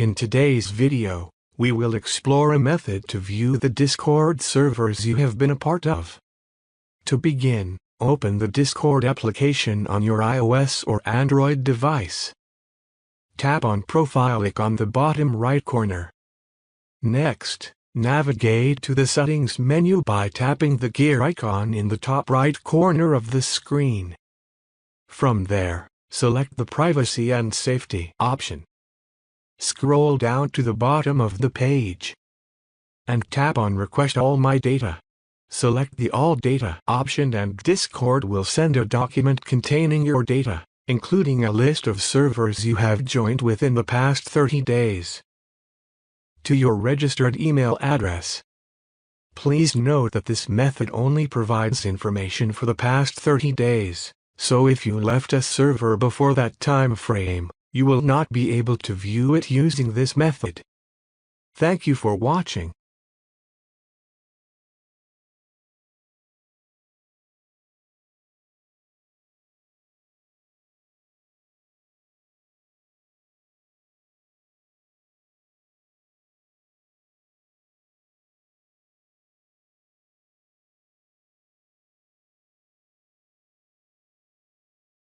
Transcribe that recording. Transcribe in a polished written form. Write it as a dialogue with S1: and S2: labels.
S1: In today's video, we will explore a method to view the Discord servers you have been a part of. To begin, open the Discord application on your iOS or Android device. Tap on Profile icon on the bottom right corner. Next, navigate to the Settings menu by tapping the gear icon in the top right corner of the screen. From there, select the Privacy and Safety option. Scroll down to the bottom of the page and tap on Request All My Data. Select the All Data option and Discord will send a document containing your data, including a list of servers you have joined within the past 30 days, to your registered email address. Please note that this method only provides information for the past 30 days, so if you left a server before that time frame, you will not be able to view it using this method. Thank you for watching.